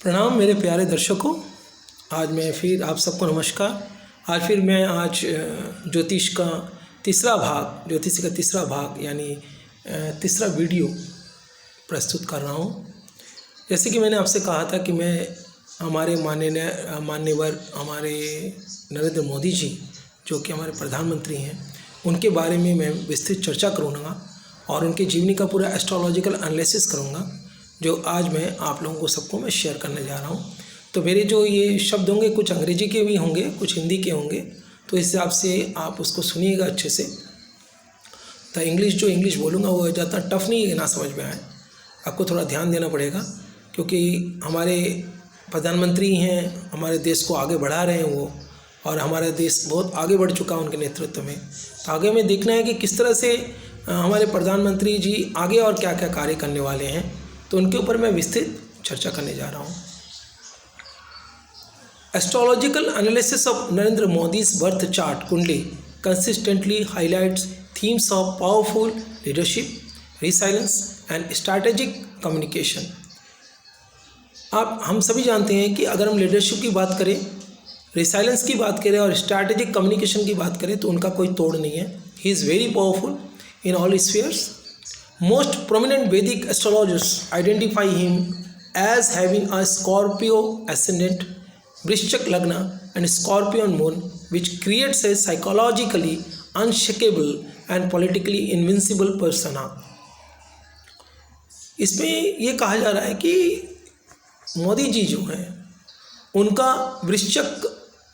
प्रणाम मेरे प्यारे दर्शकों। आज मैं फिर आप सबको नमस्कार। आज ज्योतिष का तीसरा भाग यानी तीसरा वीडियो प्रस्तुत कर रहा हूँ। जैसे कि मैंने आपसे कहा था कि मैं हमारे माननीय हमारे नरेंद्र मोदी जी जो कि हमारे प्रधानमंत्री हैं, उनके बारे में मैं विस्तृत चर्चा करूँगा और उनके जीवनी का पूरा एस्ट्रोलॉजिकल एनालिसिस करूँगा, जो आज मैं आप लोगों को सबको मैं शेयर करने जा रहा हूँ। तो मेरे जो ये शब्द होंगे कुछ अंग्रेजी के भी होंगे, कुछ हिंदी के होंगे, तो इस हिसाब से आप उसको सुनिएगा अच्छे से। तो इंग्लिश बोलूँगा वो ज़्यादा टफ नहीं है, ना समझ में आए, आपको थोड़ा ध्यान देना पड़ेगा, क्योंकि हमारे प्रधानमंत्री हैं, हमारे देश को आगे बढ़ा रहे हैं वो, और हमारा देश बहुत आगे बढ़ चुका है उनके नेतृत्व में। तो आगे में देखना है कि किस तरह से हमारे प्रधानमंत्री जी आगे और क्या क्या कार्य करने वाले हैं, तो उनके ऊपर मैं विस्तृत चर्चा करने जा रहा हूँ। Astrological analysis of Narendra Modi's birth chart कुंडली consistently highlights themes of powerful leadership, resilience and strategic communication। हम सभी जानते हैं कि अगर हम लीडरशिप की बात करें, रिसाइलेंस की बात करें और स्ट्रैटेजिक कम्युनिकेशन की बात करें तो उनका कोई तोड़ नहीं है। He is very powerful in all spheres. Most prominent Vedic astrologers identify him as having a Scorpio ascendant, Vrishchak Lagna and Scorpion moon, which creates a psychologically unshakable and politically invincible persona। इसमें ये कहा जा रहा है कि मोदी जी जो हैं उनका वृश्चिक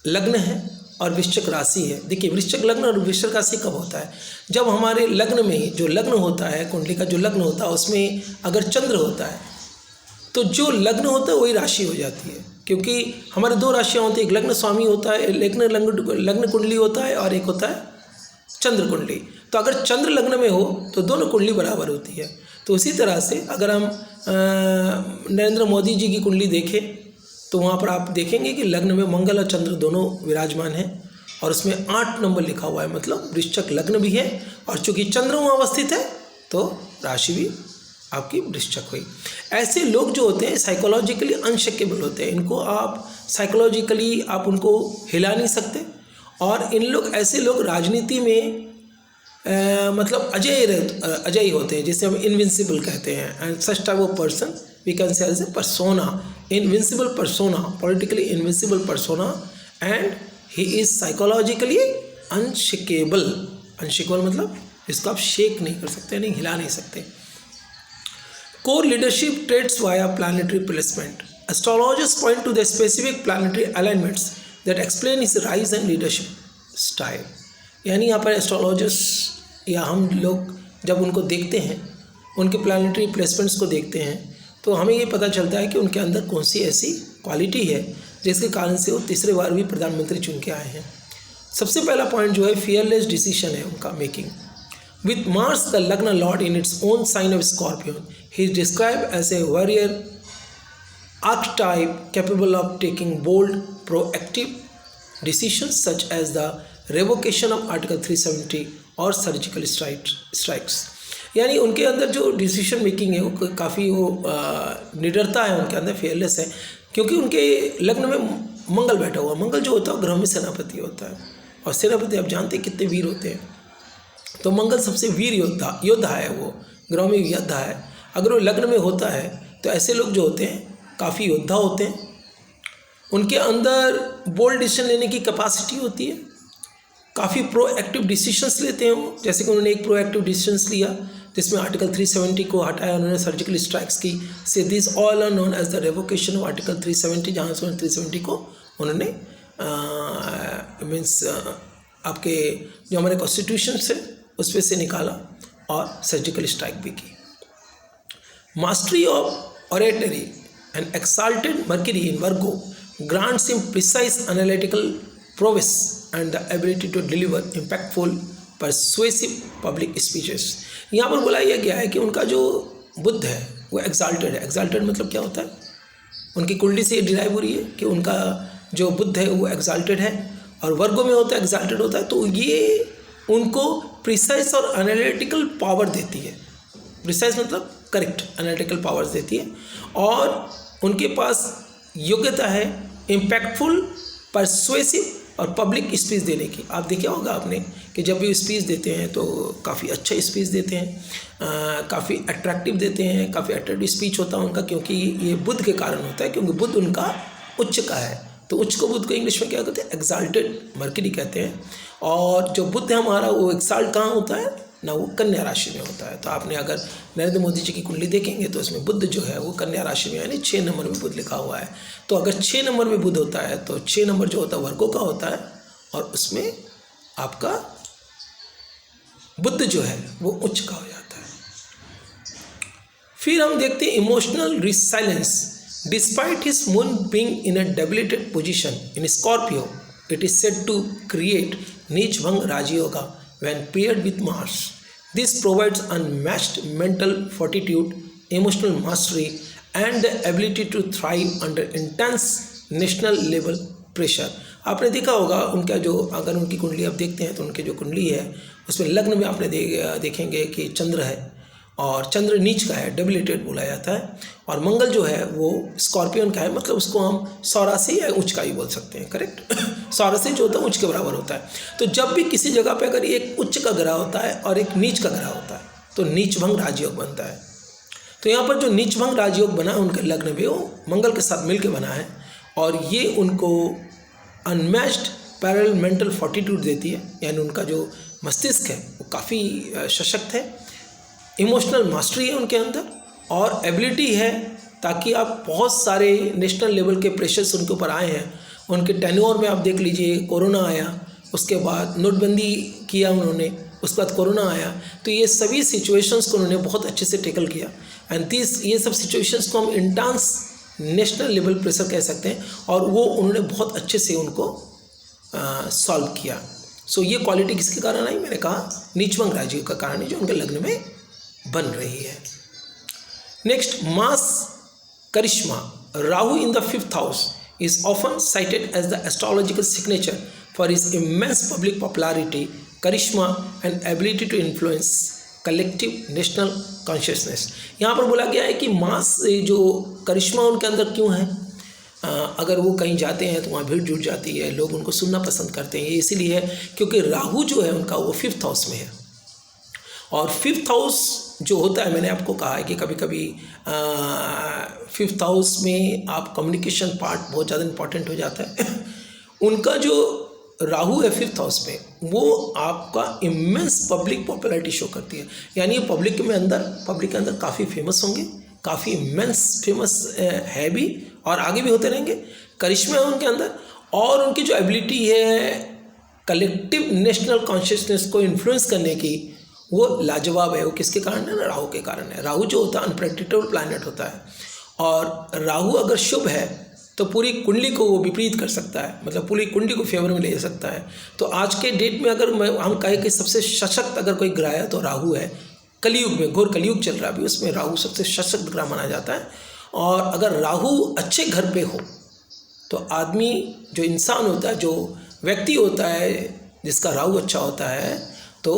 लग्न है और वृश्चिक राशि है। देखिए, वृश्चिक लग्न और वृश्चिक राशि कब होता है? जब हमारे लग्न में जो लग्न होता है, कुंडली का जो लग्न होता है, उसमें अगर चंद्र होता है तो जो लग्न होता है वही राशि हो जाती है। क्योंकि हमारे दो राशियाँ होती है, एक लग्न स्वामी होता है, लग्न कुंडली होता है, और एक होता है चंद्र कुंडली। तो अगर चंद्र लग्न में हो तो दोनों कुंडली बराबर होती है। तो उसी तरह से अगर हम नरेंद्र मोदी जी की कुंडली देखें तो वहाँ पर आप देखेंगे कि लग्न में मंगल और चंद्र दोनों विराजमान हैं, और उसमें 8 नंबर लिखा हुआ है, मतलब वृश्चिक लग्न भी है, और चूँकि चंद्र वहाँ अवस्थित है तो राशि भी आपकी वृश्चिक हुई। ऐसे लोग जो होते हैं साइकोलॉजिकली अनशेकेबल होते हैं। इनको आप साइकोलॉजिकली आप उनको हिला नहीं सकते, और ऐसे लोग राजनीति में मतलब अजय होते हैं, जिसे हम इनविंसिबल कहते हैं। And such type of person we can say as a persona, invincible persona, politically invincible persona, and he is psychologically unshakable। unshakable मतलब इसको आप शेक नहीं कर सकते, नहीं हिला नहीं सकते। core leadership traits via planetary placement। astrologers point to the specific planetary alignments that explain his rise and leadership style। यानी यहाँ पर एस्ट्रोलॉजर्स या हम लोग जब उनको देखते हैं, उनके प्लानिटरी प्लेसमेंट्स को देखते हैं, तो हमें ये पता चलता है कि उनके अंदर कौन सी ऐसी क्वालिटी है जिसके कारण से वो तीसरे बार भी प्रधानमंत्री चुन के आए हैं। सबसे पहला पॉइंट जो है फियरलेस डिसीजन है उनका making. With Mars the lagna lord in its own sign of Scorpion, he is describe as a warrior archetype capable of taking bold proactive decisions such as the revocation of article 370 और surgical strikes. यानी उनके अंदर जो decision making है वो काफ़ी निडरता है उनके अंदर, फेयरलेस है, क्योंकि उनके लग्न में मंगल बैठा हुआ। मंगल जो होता है ग्रह में सेनापति होता है, और सेनापति आप जानते हैं कितने वीर होते हैं। तो मंगल सबसे वीर योद्धा है, वो ग्रह में योद्धा है। अगर वो लग्न में होता है तो ऐसे लोग जो होते हैं काफ़ी योद्धा होते हैं। उनके अंदर बोल्ड डिसीजन लेने की कैपेसिटी होती है, काफ़ी प्रोएक्टिव डिसीजंस लेते हैं वो। जैसे कि उन्होंने एक प्रोएक्टिव डिसीजंस लिया जिसमें आर्टिकल 370 को हटाया उन्होंने, सर्जिकल स्ट्राइक्स की। Say this all are known as the revocation of article 370, जहाँ से 370 को उन्होंने मीन्स आपके जो हमारे कॉन्स्टिट्यूशन से उस पर से निकाला, और सर्जिकल स्ट्राइक भी की। Mastery of oratory and exalted mercury in Virgo grants him precise analytical prowess and the ability to deliver impactful persuasive public speeches। यहाँ पर बुलाया गया है कि उनका जो बुद्ध है वो एक्साल्टेड है। एक्साल्टेड मतलब क्या होता है? उनकी कुंडली से ये डिराइव हो रही है कि उनका जो बुद्ध है वो एक्साल्टेड है, और वर्गों में होता है एक्साल्टेड होता है। तो ये उनको प्रिसाइज और एनालिटिकल पावर देती है। प्रिसाइज मतलब करेक्ट, एनालिटिकल पावर्स देती है, और उनके पास योग्यता है इम्पैक्टफुल, परसुएसिव और पब्लिक स्पीच देने की। आप देखा होगा आपने कि जब भी स्पीच देते हैं तो काफ़ी अच्छा स्पीच देते हैं, काफ़ी अट्रैक्टिव देते हैं, काफ़ी अट्रैक्टिव स्पीच होता है उनका, क्योंकि ये बुद्ध के कारण होता है, क्योंकि बुद्ध उनका उच्च का है। तो उच्च को बुद्ध को इंग्लिश में क्या कहते हैं? एक्साल्टेड मर्क्यूरी कहते हैं। और जो बुद्ध है हमारा वो एक्साल्ट कहाँ होता है ना, वो कन्या राशि में होता है। तो आपने अगर नरेंद्र मोदी जी की कुंडली देखेंगे तो उसमें बुद्ध जो है वो कन्या राशि में, यानी 6 नंबर में बुद्ध लिखा हुआ है। तो अगर 6 नंबर में बुद्ध होता है तो 6 नंबर जो होता है वर्गों का होता है, और उसमें आपका बुद्ध जो है वो उच्च का हो जाता है। फिर हम देखते हैं emotional resilience. Despite his moon being in a debilitated position in Scorpio, it is said to create neechbhang rajyoga when paired with Mars. This provides unmatched mental fortitude, emotional mastery, and the ability to thrive under intense national level pressure. आपने देखा होगा उनका जो, अगर उनकी कुंडली आप देखते हैं तो उनके जो कुंडली है उसमें लग्न में आपने देखेंगे कि चंद्र है, और चंद्र नीच का है, डेबिलिटेड बोला जाता है, और मंगल जो है वो स्कॉर्पियन का है, मतलब उसको हम सौरासी या उच्च का ही बोल सकते हैं, करेक्ट। सौरासी जो होता है उच्च के बराबर होता है। तो जब भी किसी जगह पे अगर एक उच्च का ग्रह होता है और एक नीच का ग्रह होता है तो नीचभंग राजयोग बनता है। तो यहाँ पर जो नीचभंग राजयोग बना है उनके लग्न में वो मंगल के साथ मिल के बना है, और ये उनको अनमैच्ड पैरेलल मेंटल फोर्टिट्यूड देती है, यानी उनका जो मस्तिष्क है वो काफ़ी सशक्त है, इमोशनल मास्टरी है उनके अंदर, और एबिलिटी है ताकि आप बहुत सारे नेशनल लेवल के प्रेशर्स उनके ऊपर आए हैं। उनके टेन्योर में आप देख लीजिए, कोरोना आया, उसके बाद नोटबंदी किया उन्होंने, उसके बाद कोरोना आया, तो ये सभी सिचुएशंस को उन्होंने बहुत अच्छे से टैकल किया। एंड ये सब सिचुएशंस को हम इंटेंस नेशनल लेवल प्रेशर कह सकते हैं, और वो उन्होंने बहुत अच्छे से उनको सॉल्व किया। सो ये क्वालिटी किसके कारण आई? मैंने कहा नीचभंग राजयोग का कारण है जो उनके लग्न में बन रही है। Next, mass charisma. Rahu in the 5th house is often cited as the astrological signature for his immense public popularity, charisma and ability to influence collective national consciousness. यहाँ पर बोला गया है कि मास जो करिश्मा उनके अंदर क्यों है, अगर वो कहीं जाते हैं तो वहाँ भीड़ जुट जाती है, लोग उनको सुनना पसंद करते हैं। ये इसीलिए है क्योंकि राहु जो है उनका वो 5th हाउस में है, और 5th हाउस जो होता है, मैंने आपको कहा है कि कभी कभी 5th हाउस में आप कम्युनिकेशन पार्ट बहुत ज़्यादा इम्पॉर्टेंट हो जाता है। उनका जो राहु है 5th हाउस में, वो आपका इमेंस पब्लिक पॉपुलैरिटी शो करती है, यानी ये पब्लिक के अंदर काफ़ी फेमस होंगे, काफ़ी इमेंस फेमस है भी, और आगे भी होते रहेंगे। करिश्मा है उनके अंदर, और उनकी जो एबिलिटी है कलेक्टिव नेशनल कॉन्शियसनेस को इन्फ्लुएंस करने की, वो लाजवाब है। वो किसके कारण है ना? राहु के कारण है। राहु जो होता है अनप्रेडिक्टेबल प्लैनेट होता है, और राहु अगर शुभ है तो पूरी कुंडली को वो विपरीत कर सकता है, मतलब पूरी कुंडली को फेवर में ले सकता है। तो आज के डेट में अगर हम कहें कि सबसे सशक्त अगर कोई ग्रह है तो राहु है। कलयुग में, घोर कलयुग चल रहा है अभी, उसमें राहु सबसे सशक्त ग्रह माना जाता है। और अगर राहु अच्छे घर पे हो तो आदमी, जो इंसान होता है, जो व्यक्ति होता है जिसका राहु अच्छा होता है, तो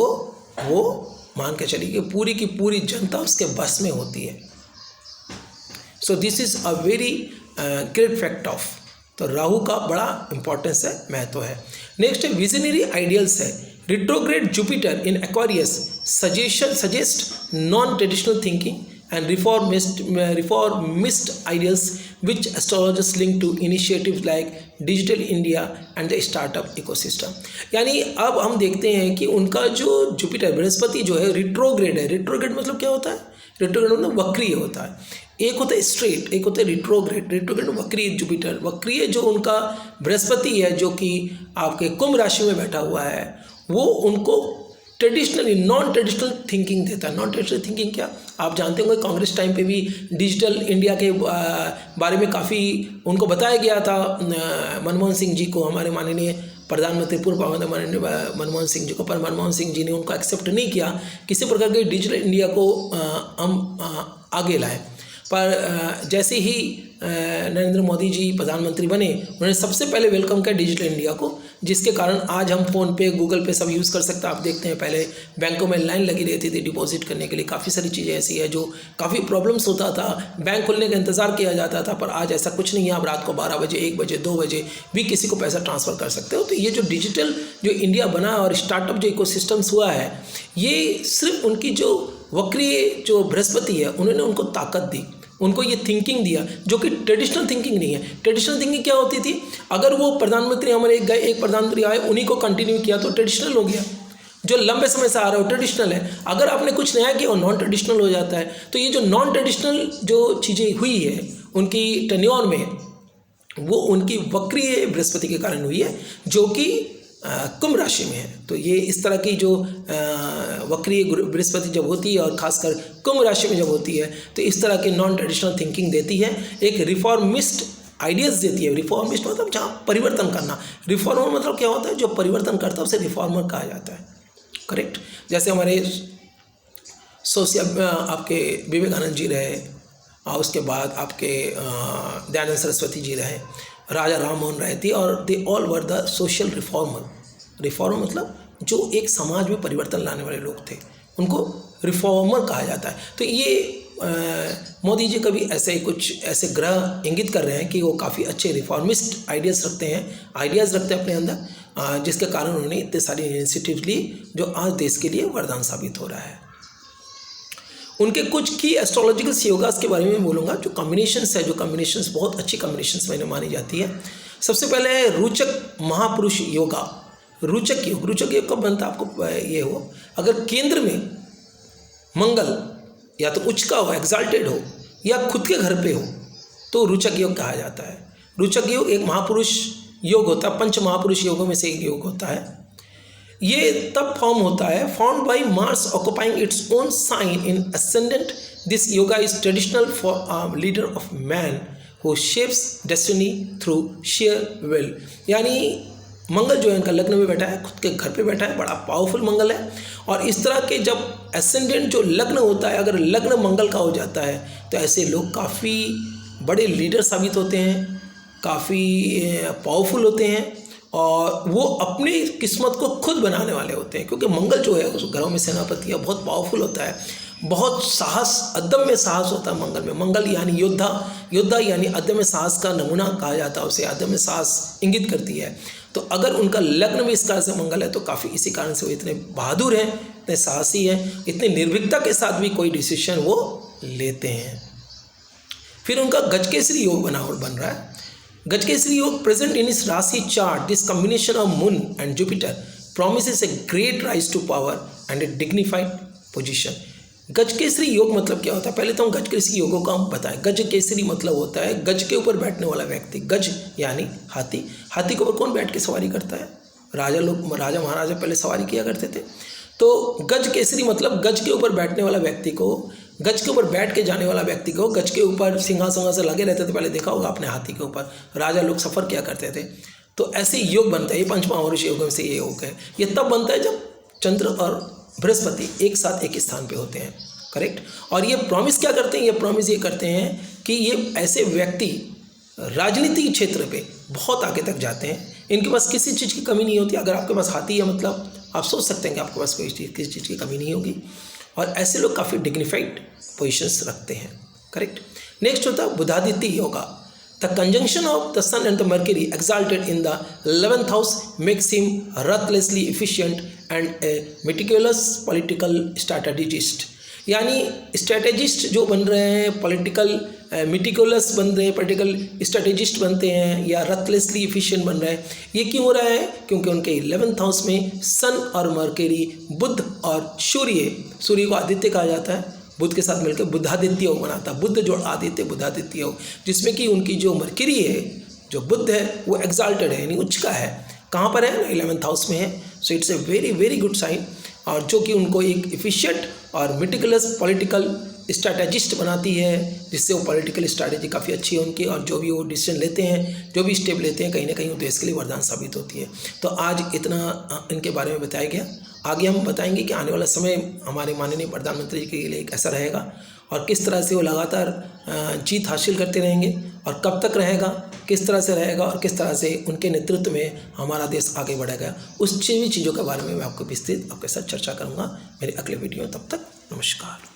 वो मान के चलिए कि पूरी की पूरी जनता उसके बस में होती है। So this is a very great fact of, तो राहु का बड़ा इंपॉर्टेंस है, महत्व है। नेक्स्ट है विजनरी आइडियल्स है। Retrograde Jupiter in Aquarius suggest non traditional thinking and reformist ideals which astrologers link to initiatives like Digital India and the startup ecosystem. यानी अब हम देखते हैं कि उनका जो जुपिटर बृहस्पति जो है रिट्रोग्रेड है। रिट्रोग्रेड मतलब क्या होता है? रिट्रोग्रेड मतलब वक्रीय होता है। एक होता है स्ट्रेट, एक होता है रिट्रोग्रेड। रिट्रोग्रेड वक्रीय जुपिटर, वक्रीय जो उनका बृहस्पति है जो कि आपके कुंभ राशि में बैठा हुआ है, वो उनको ट्रेडिशनली नॉन ट्रेडिशनल थिंकिंग देता है। नॉन ट्रेडिशनल थिंकिंग क्या, आप जानते होंगे कांग्रेस टाइम पे भी डिजिटल इंडिया के बारे में काफ़ी उनको बताया गया था। मनमोहन सिंह जी को, हमारे माननीय प्रधानमंत्री, पूर्व प्रधानमंत्री माननीय मनमोहन सिंह जी को, पर मनमोहन सिंह जी ने उनको एक्सेप्ट नहीं किया किसी प्रकार के डिजिटल इंडिया को हम आगे लाए। पर जैसे ही नरेंद्र मोदी जी प्रधानमंत्री बने, उन्होंने सबसे पहले वेलकम किया डिजिटल इंडिया को, जिसके कारण आज हम फ़ोन पे, गूगल पे सब यूज़ कर सकते हैं। आप देखते हैं पहले बैंकों में लाइन लगी रहती थी डिपॉजिट करने के लिए, काफ़ी सारी चीज़ें ऐसी है जो काफ़ी प्रॉब्लम्स होता था, बैंक खुलने का इंतज़ार किया जाता था, पर आज ऐसा कुछ नहीं है। आप रात को 12 बजे, 1 बजे, 2 बजे भी किसी को पैसा ट्रांसफ़र कर सकते हो। तो ये जो डिजिटल जो इंडिया बना और स्टार्टअप जो इकोसिस्टम्स हुआ है, ये सिर्फ उनकी जो वक्रीय जो बृहस्पति है उन्होंने उनको ताकत दी, उनको ये थिंकिंग दिया जो कि ट्रेडिशनल थिंकिंग नहीं है। ट्रेडिशनल थिंकिंग क्या होती थी, अगर वो प्रधानमंत्री हमारे गए, एक प्रधानमंत्री आए, उन्हीं को कंटिन्यू किया तो ट्रेडिशनल हो गया। जो लंबे समय से आ रहा है वो ट्रेडिशनल है। अगर आपने कुछ नया किया वो नॉन ट्रेडिशनल हो जाता है। तो ये जो नॉन ट्रेडिशनल जो चीज़ें हुई है उनकी टेन्योर में, वो उनकी वक्रीय बृहस्पति के कारण हुई है, जो कि कुंभ राशि में है। तो ये इस तरह की जो वक्रीय बृहस्पति जब होती है और खासकर कुंभ राशि में जब होती है, तो इस तरह के नॉन ट्रेडिशनल थिंकिंग देती है, एक रिफॉर्मिस्ट आइडियाज़ देती है। रिफॉर्मिस्ट मतलब जहाँ परिवर्तन करना, रिफॉर्मर मतलब क्या होता है, जो परिवर्तन करता है उसे रिफॉर्मर कहा जाता है, करेक्ट। जैसे हमारे आपके विवेकानंद जी रहे, और उसके बाद आपके दयानंद सरस्वती जी रहे, राजा राम मोहन राय थी, और they all were the social reformer. Reformer मतलब जो एक समाज में परिवर्तन लाने वाले लोग थे, उनको रिफॉर्मर कहा जाता है। तो ये मोदी जी कभी ऐसे कुछ ऐसे ग्रह इंगित कर रहे हैं कि वो काफ़ी अच्छे रिफॉर्मिस्ट आइडियाज़ रखते हैं अपने अंदर, जिसके कारण उन्होंने इतने सारी इनिशिएटिव ली जो आज देश के लिए वरदान साबित हो रहा है। उनके कुछ की एस्ट्रोलॉजिकल योगास के बारे में बोलूँगा, जो कॉम्बिनेशंस है, जो कॉम्बिनेशंस बहुत अच्छी कॉम्बिनेशंस मैंने मानी जाती है। सबसे पहले है रुचक महापुरुष योगा। रुचक योग कब बनता है, आपको ये हो, अगर केंद्र में मंगल या तो उच्च का हो, एग्जाल्टेड हो, या खुद के घर पे हो, तो रुचक योग कहा जाता है। रुचक योग एक महापुरुष योग होता है, पंच महापुरुष योगों में से एक योग होता है। ये तब फॉर्म होता है found by Mars occupying its own sign in ascendant. This yoga is traditional for a leader of man who shapes destiny through sheer will. यानी मंगल जो है इनका लग्न में बैठा है, खुद के घर पे बैठा है, बड़ा पावरफुल मंगल है। और इस तरह के जब एसेंडेंट जो लग्न होता है, अगर लग्न मंगल का हो जाता है, तो ऐसे लोग काफ़ी बड़े लीडर साबित होते हैं, काफ़ी पावरफुल होते हैं, और वो अपनी किस्मत को खुद बनाने वाले होते हैं। क्योंकि मंगल जो है उस ग्रहों में सेनापति है, बहुत पावरफुल होता है, बहुत साहस, अदम्य साहस होता है मंगल में। मंगल यानी योद्धा यानी अदम्य साहस का नमूना कहा जाता है उसे, अदम्य साहस इंगित करती है। तो अगर उनका लग्न में इस कारण से मंगल है तो काफ़ी इसी कारण से वो इतने बहादुर हैं, इतने साहसी हैं, इतने निर्भीकता के साथ भी कोई डिसीजन वो लेते हैं। फिर उनका गजकेसरी योग बन रहा है। गजकेसरी योग प्रेजेंट इन इस राशि chart, this combination of moon and Jupiter promises a great rise to power and a dignified position। गजकेसरी योग मतलब क्या होता है, पहले तो हम गजकेसरी योगों का हम बताएं। गजकेसरी मतलब होता है गज के ऊपर बैठने वाला व्यक्ति। गज यानी हाथी, हाथी के ऊपर कौन बैठ के सवारी करता है, राजा महाराजा पहले सवारी किया करते थे। तो गजकेसरी मतलब गज के ऊपर बैठने वाला व्यक्ति को, गज के ऊपर बैठ के जाने वाला व्यक्ति को, गज के ऊपर सिंहासन से लगे रहते थे, पहले देखा होगा आपने हाथी के ऊपर राजा लोग सफ़र किया करते थे। तो ऐसे योग बनता है, ये पंच महापुरुष योगों में से ये योग है। ये तब बनता है जब चंद्र और बृहस्पति एक साथ एक स्थान पे होते हैं, करेक्ट। और ये प्रॉमिस क्या करते हैं, ये प्रॉमिस ये करते हैं कि ये ऐसे व्यक्ति राजनीतिक क्षेत्र पे बहुत आगे तक जाते हैं, इनके पास किसी चीज़ की कमी नहीं होती। अगर आपके पास हाथी है मतलब आप सोच सकते हैं कि आपके पास किसी चीज़ की कमी नहीं होगी। और ऐसे लोग काफ़ी डिग्निफाइड पोजिशंस रखते हैं, करेक्ट। नेक्स्ट होता है Budhaditya yoga. The conjunction of the Sun and the Mercury exalted in the 11th house makes him ruthlessly efficient and a meticulous political strategist। यानी स्ट्रेटेजिस्ट जो बन रहे हैं, पॉलिटिकल मिटिकुलस बन रहे हैं, पॉलिटिकल स्ट्रेटेजिस्ट बनते हैं, या रथलेसली एफिशिएंट बन रहे हैं। ये क्यों हो रहा है, क्योंकि उनके 11th हाउस में सन और मरकरी, बुध और सूर्य को आदित्य कहा जाता है, बुध के साथ मिलकर बुधादित्य योग बनाता है। बुध जोड़ आदित्य, बुधादित्य योग, जिसमें कि उनकी जो मरकरी है, जो बुध है, वो एग्जाल्टेड है यानी उच्च का है। कहाँ पर है, 11th हाउस में है। So it's a very very good sign, और जो कि उनको एक एफिशिएंट और मेटिकुलस पॉलिटिकल स्ट्रैटेजिस्ट बनाती है, जिससे वो पॉलिटिकल स्ट्रैटेजी काफ़ी अच्छी है उनकी, और जो भी वो डिसीजन लेते हैं, जो भी स्टेप लेते हैं, कहीं ना कहीं वो देश के लिए वरदान साबित होती है। तो आज इतना इनके बारे में बताया गया। आगे हम बताएंगे कि आने वाला समय हमारे माननीय प्रधानमंत्री जी के लिए कैसा रहेगा, और किस तरह से वो लगातार जीत हासिल करते रहेंगे और कब तक रहेगा, किस तरह से रहेगा और किस तरह से उनके नेतृत्व में हमारा देश आगे बढ़ेगा, उस सभी चीज़ों के बारे में मैं आपको विस्तृत आपके साथ चर्चा करूँगा मेरे अगले वीडियो। तब तक नमस्कार।